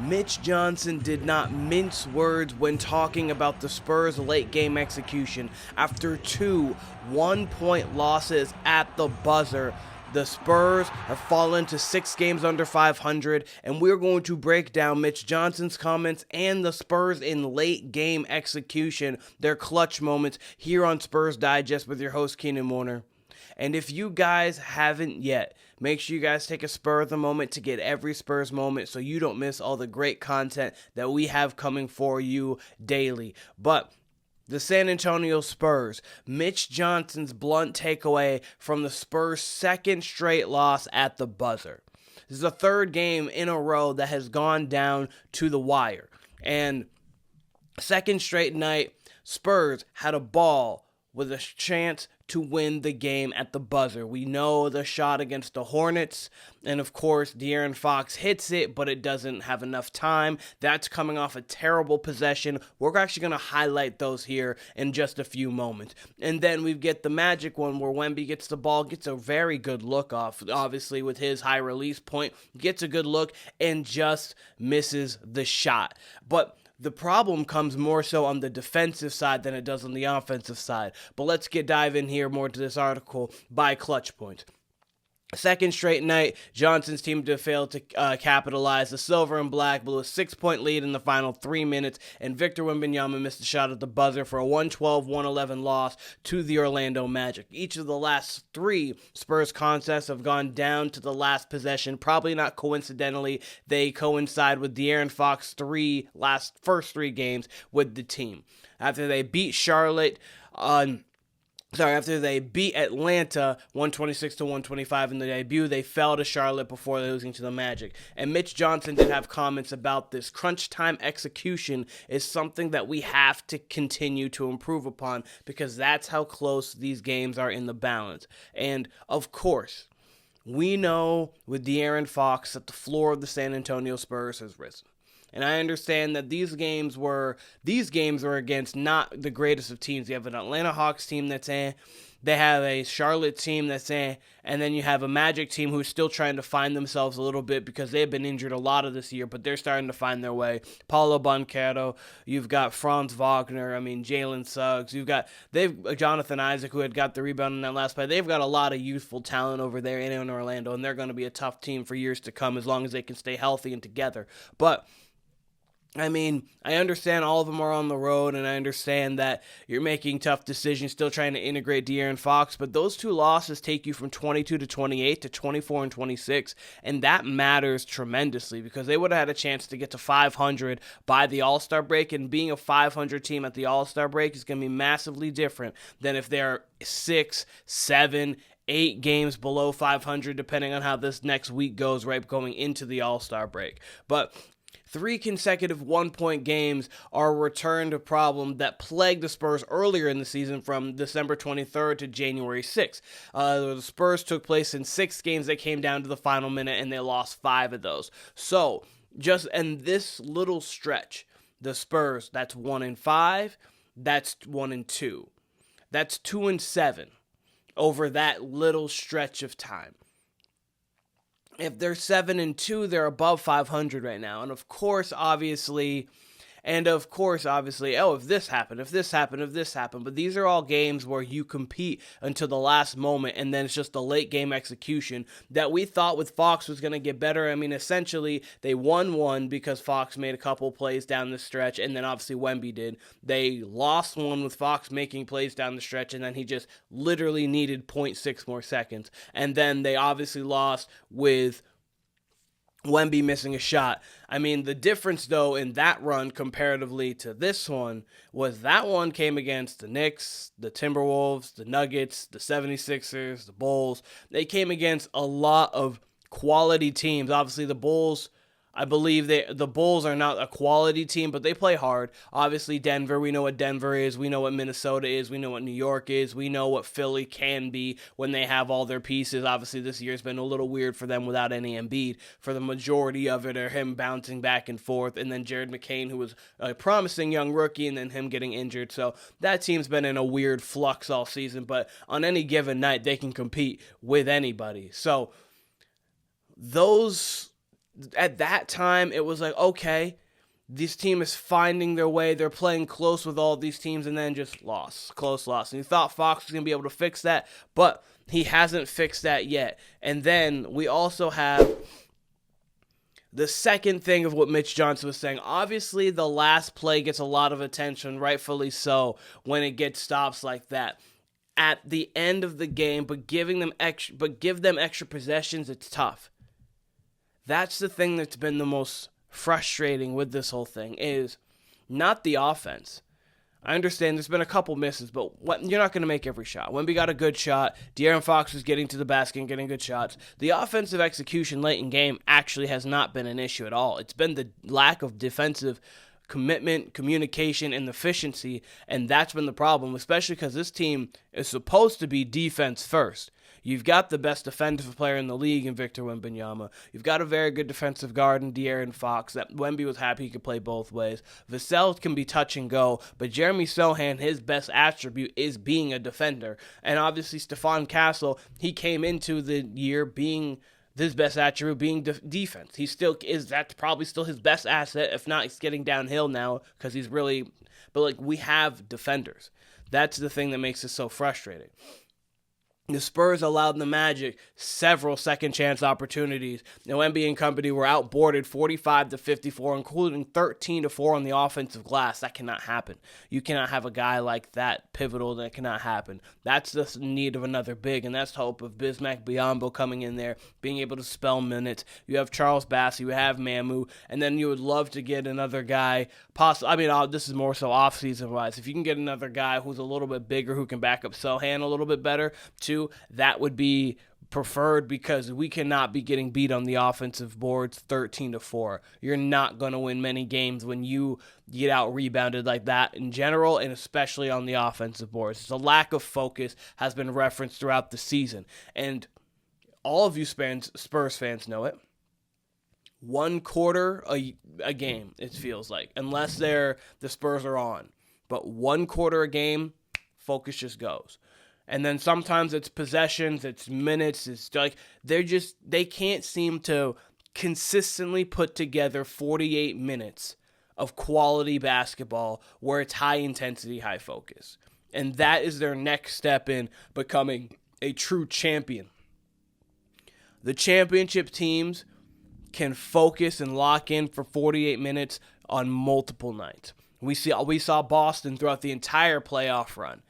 Mitch Johnson did not mince words when talking about the Spurs' late game execution. After two 1-point losses at the buzzer, the Spurs have fallen to 6 games under 500, and we're going to break down Mitch Johnson's comments and the Spurs in late game execution, their clutch moments, here on Spurs Digest with your host Keenan Warner. And if you guys haven't yet, make sure you guys take a spur of the moment to get every Spurs moment so you don't miss all the great content that we have coming for you daily. But the San Antonio Spurs, Mitch Johnson's blunt takeaway from the Spurs' second straight loss at the buzzer. This is the third game in a row that has gone down to the wire. And second straight night, Spurs had a ball with a chance to win the game at the buzzer. We know the shot against the Hornets, and of course, De'Aaron Fox hits it, but it doesn't have enough time. That's coming off a terrible possession. We're actually going to highlight those here in just a few moments. And then we get the magic one where Wemby gets the ball, gets a very good look off, obviously with his high release point, gets a good look, and just misses the shot. But the problem comes more so on the defensive side than it does on the offensive side. But let's dive in here more to this article by clutch point. Second straight night, Johnson's team failed to capitalize. The Silver and Black blew a 6-point lead in the final 3 minutes, and Victor Wembanyama missed a shot at the buzzer for a 112-111 loss to the Orlando Magic. Each of the last 3 Spurs contests have gone down to the last possession. Probably not coincidentally, they coincide with De'Aaron Fox's first 3 games with the team. After they beat after they beat Atlanta 126-125 in the debut, they fell to Charlotte before losing to the Magic. And Mitch Johnson did have comments about this. Crunch time execution is something that we have to continue to improve upon because that's how close these games are in the balance. And of course, we know with De'Aaron Fox that the floor of the San Antonio Spurs has risen. And I understand that these games were against not the greatest of teams. You have an Atlanta Hawks team that's they have a Charlotte team that's and then you have a Magic team who's still trying to find themselves a little bit because they've been injured a lot of this year, but they're starting to find their way. Paulo Banchero, you've got Franz Wagner, Jalen Suggs, they've Jonathan Isaac who had got the rebound in that last play. They've got a lot of youthful talent over there in Orlando, and they're going to be a tough team for years to come as long as they can stay healthy and together. But I understand all of them are on the road, and I understand that you're making tough decisions, still trying to integrate De'Aaron Fox, but those 2 losses take you from 22-28 to 24-26, and that matters tremendously because they would have had a chance to get to 500 by the All-Star break, and being a 500 team at the All-Star break is going to be massively different than if they're 6, 7, 8 games below 500, depending on how this next week goes, right, going into the All-Star break. But 3 consecutive 1-point games are a return to problem that plagued the Spurs earlier in the season from December 23rd to January 6th. The Spurs took place in 6 games that came down to the final minute, and they lost 5 of those. So, just in this little stretch, the Spurs, that's 1-5, that's 1-2. That's 2-7 over that little stretch of time. If they're 7-2, they're above 500 right now. And of course, obviously, if this happened. But these are all games where you compete until the last moment, and then it's just the late game execution that we thought with Fox was going to get better. Essentially, they won one because Fox made a couple plays down the stretch, and then obviously Wemby did. They lost one with Fox making plays down the stretch, and then he just literally needed 0.6 more seconds. And then they obviously lost with Wemby missing a shot. The difference, though, in that run comparatively to this one was that one came against the Knicks, the Timberwolves, the Nuggets, the 76ers, the Bulls. They came against a lot of quality teams. Obviously, the Bulls, I believe the Bulls are not a quality team, but they play hard. Obviously, Denver, we know what Denver is. We know what Minnesota is. We know what New York is. We know what Philly can be when they have all their pieces. Obviously, this year's been a little weird for them without any Embiid. For the majority of it, or him bouncing back and forth, and then Jared McCain, who was a promising young rookie, and then him getting injured. So that team's been in a weird flux all season, but on any given night, they can compete with anybody. So those At that time, it was like, okay, this team is finding their way. They're playing close with all these teams, and then just close loss. And you thought Fox was going to be able to fix that, but he hasn't fixed that yet. And then we also have the second thing of what Mitch Johnson was saying. Obviously, the last play gets a lot of attention, rightfully so, when it gets stops like that at the end of the game, but give them extra possessions, it's tough. That's the thing that's been the most frustrating with this whole thing, is not the offense. I understand there's been a couple misses, but you're not going to make every shot. Wemby got a good shot. De'Aaron Fox was getting to the basket and getting good shots. The offensive execution late in game actually has not been an issue at all. It's been the lack of defensive commitment, communication, and efficiency, and that's been the problem, especially because this team is supposed to be defense first. You've got the best defensive player in the league in Victor Wembanyama. You've got a very good defensive guard in De'Aaron Fox. That Wemby was happy he could play both ways. Vassell can be touch and go, but Jeremy Sochan, his best attribute is being a defender. And obviously Stephon Castle, he came into the year being his best attribute being defense. He still is. That's probably still his best asset. If not, he's getting downhill now because he's really. But like, we have defenders. That's the thing that makes it so frustrating. The Spurs allowed the Magic several second chance opportunities. Wemby and company were outboarded 45-54, including 13-4 on the offensive glass. That cannot happen. You cannot have a guy like that pivotal. That cannot happen. That's the need of another big, and that's the hope of Bismack Biyombo coming in there, being able to spell minutes. You have Charles Bass, you have Mamu, and then you would love to get another guy. This is more so offseason wise. If you can get another guy who's a little bit bigger, who can back up Sochan a little bit better too, that would be preferred, because we cannot be getting beat on the offensive boards 13-4. You're not going to win many games when you get out rebounded like that in general, and especially on the offensive boards. The lack of focus has been referenced throughout the season, and all of you Spurs fans know it. One quarter a game, it feels like, unless the Spurs are on. But one quarter a game, focus just goes. And then sometimes it's possessions, it's minutes, it's like they can't seem to consistently put together 48 minutes of quality basketball where it's high intensity, high focus. And that is their next step in becoming a true champion. The championship teams can focus and lock in for 48 minutes on multiple nights. We saw Boston throughout the entire playoff run.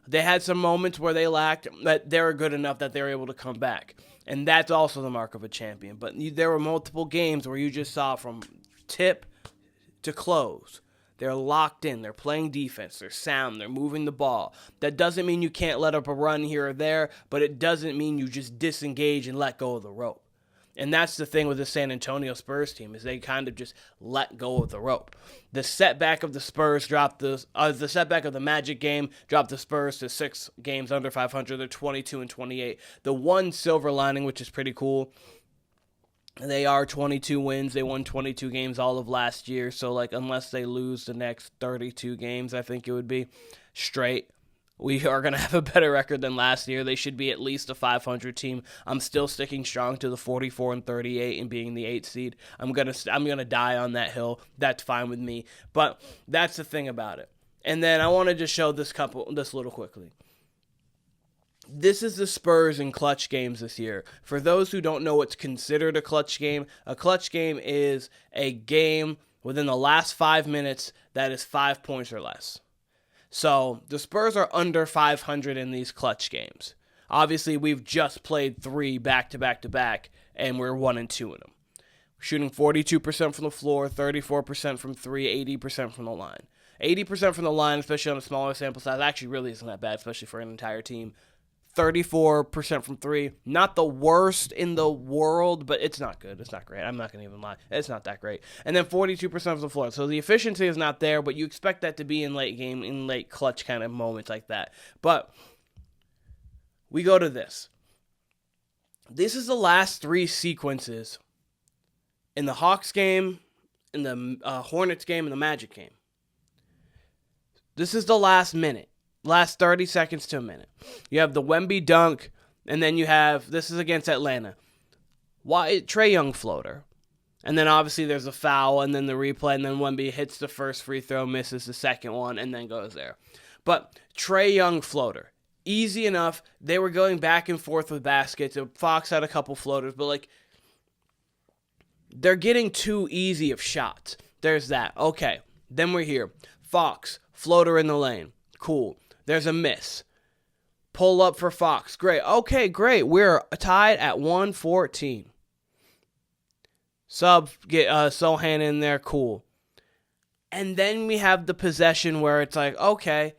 They had some moments where they lacked, but they were good enough that they were able to come back. And that's also the mark of a champion. But there were multiple games where you just saw from tip to close, they're locked in, they're playing defense, they're sound, they're moving the ball. That doesn't mean you can't let up a run here or there, but it doesn't mean you just disengage and let go of the rope. And that's the thing with the San Antonio Spurs team, is they kind of just let go of the rope. The setback of the Spurs dropped the setback of the Magic game dropped the Spurs to 6 games under 500. They're 22-28. The one silver lining, which is pretty cool, they are 22 wins. They won 22 games all of last year. So like, unless they lose the next 32 games, I think it would be straight, we are going to have a better record than last year. They should be at least a 500 team. I'm still sticking strong to the 44-38 and being the 8th seed. I'm gonna die on that hill. That's fine with me. But that's the thing about it. And then I want to just show this little quickly. This is the Spurs in clutch games this year. For those who don't know what's considered a clutch game is a game within the last 5 minutes that is 5 points or less. So the Spurs are under 500 in these clutch games. Obviously, we've just played 3 back-to-back, and we're 1-2 in them. Shooting 42% from the floor, 34% from 3, 80% from the line. 80% from the line, especially on a smaller sample size, actually really isn't that bad, especially for an entire team. 34% from 3. Not the worst in the world, but it's not good. It's not great. I'm not going to even lie. It's not that great. And then 42% from the floor. So the efficiency is not there, but you expect that to be in late game, in late clutch kind of moments like that. But we go to this. This is the last 3 sequences in the Hawks game, in the Hornets game, and the Magic game. This is the last minute. Last 30 seconds to a minute. You have the Wemby dunk, and then you have, this is against Atlanta. Trae Young floater. And then obviously there's a foul, and then the replay, and then Wemby hits the first free throw, misses the second one, and then goes there. But Trae Young floater. Easy enough. They were going back and forth with baskets. Fox had a couple floaters, but like, they're getting too easy of shots. There's that. Okay. Then we're here. Fox, floater in the lane. Cool. There's a miss. Pull up for Fox. Great. Okay, great. We're tied at 114. Get Sochan in there. Cool. And then we have the possession where it's like, okay,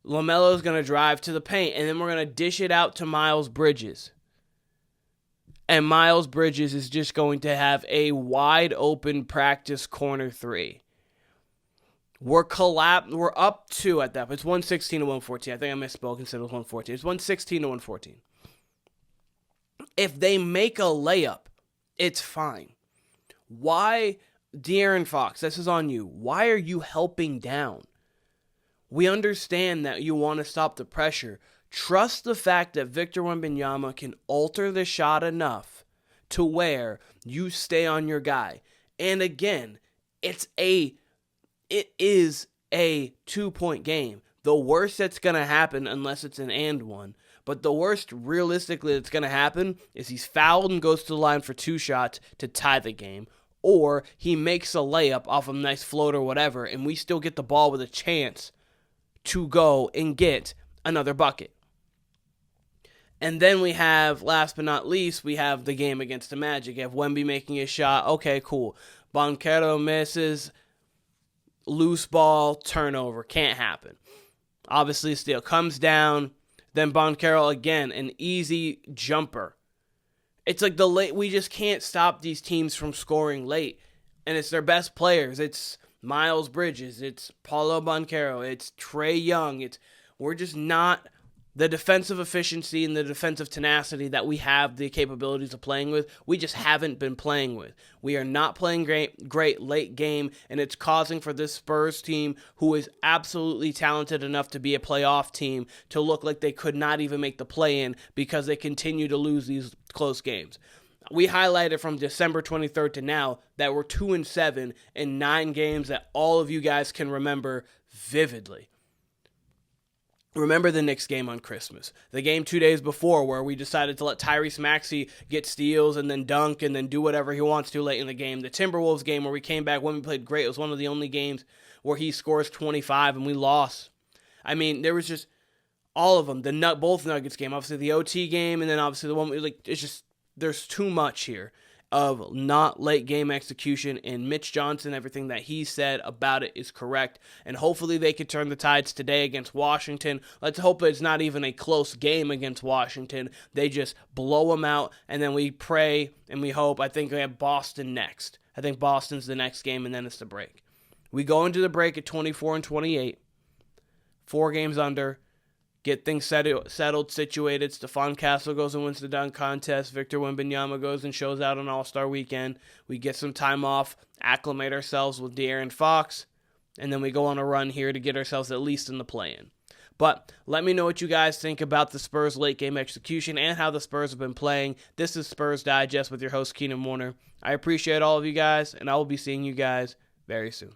LaMelo's going to drive to the paint, and then we're going to dish it out to Miles Bridges. And Miles Bridges is just going to have a wide open practice corner three. We're up 2 at that. It's 116 to 114. I think I misspoke and said it was 114. It's 116 to 114. If they make a layup, it's fine. Why, De'Aaron Fox, this is on you. Why are you helping down? We understand that you want to stop the pressure. Trust the fact that Victor Wembanyama can alter the shot enough to where you stay on your guy. And again, it is a 2-point game. The worst that's going to happen, unless it's an and one, but the worst realistically that's going to happen is he's fouled and goes to the line for 2 shots to tie the game, or he makes a layup off a nice float or whatever, and we still get the ball with a chance to go and get another bucket. And then we have, last but not least, we have the game against the Magic. You have Wemby making a shot. Okay, cool. Banchero misses. Loose ball, turnover. Can't happen. Obviously, steal comes down. Then Banchero again, an easy jumper. It's like we just can't stop these teams from scoring late. And it's their best players. It's Miles Bridges. It's Paolo Banchero. It's Trae Young. We're just not the defensive efficiency and the defensive tenacity that we have the capabilities of playing with. We just haven't been playing with. We are not playing great late game, and it's causing for this Spurs team, who is absolutely talented enough to be a playoff team, to look like they could not even make the play-in because they continue to lose these close games. We highlighted from December 23rd to now that we're 2-7 in 9 games that all of you guys can remember vividly. Remember the Knicks game on Christmas. The game 2 days before where we decided to let Tyrese Maxey get steals and then dunk and then do whatever he wants to late in the game. The Timberwolves game where we came back when we played great. It was one of the only games where he scores 25 and we lost. I mean, there was just all of them. Both Nuggets game, obviously the OT game, and then obviously the one, it's just, there's too much here of not late game execution, and Mitch Johnson, everything that he said about it is correct, and hopefully they could turn the tides today against Washington. Let's hope it's not even a close game against Washington. They just blow them out, and then we pray and we hope. I think we have Boston next. I think Boston's the next game, and then it's the break. We go into the break at 24-28, 4 games under. Get things settled, situated. Stephon Castle goes and wins the dunk contest. Victor Wembanyama goes and shows out on All-Star Weekend. We get some time off, acclimate ourselves with De'Aaron Fox, and then we go on a run here to get ourselves at least in the play-in. But let me know what you guys think about the Spurs late game execution and how the Spurs have been playing. This is Spurs Digest with your host, Keenan Warner. I appreciate all of you guys, and I will be seeing you guys very soon.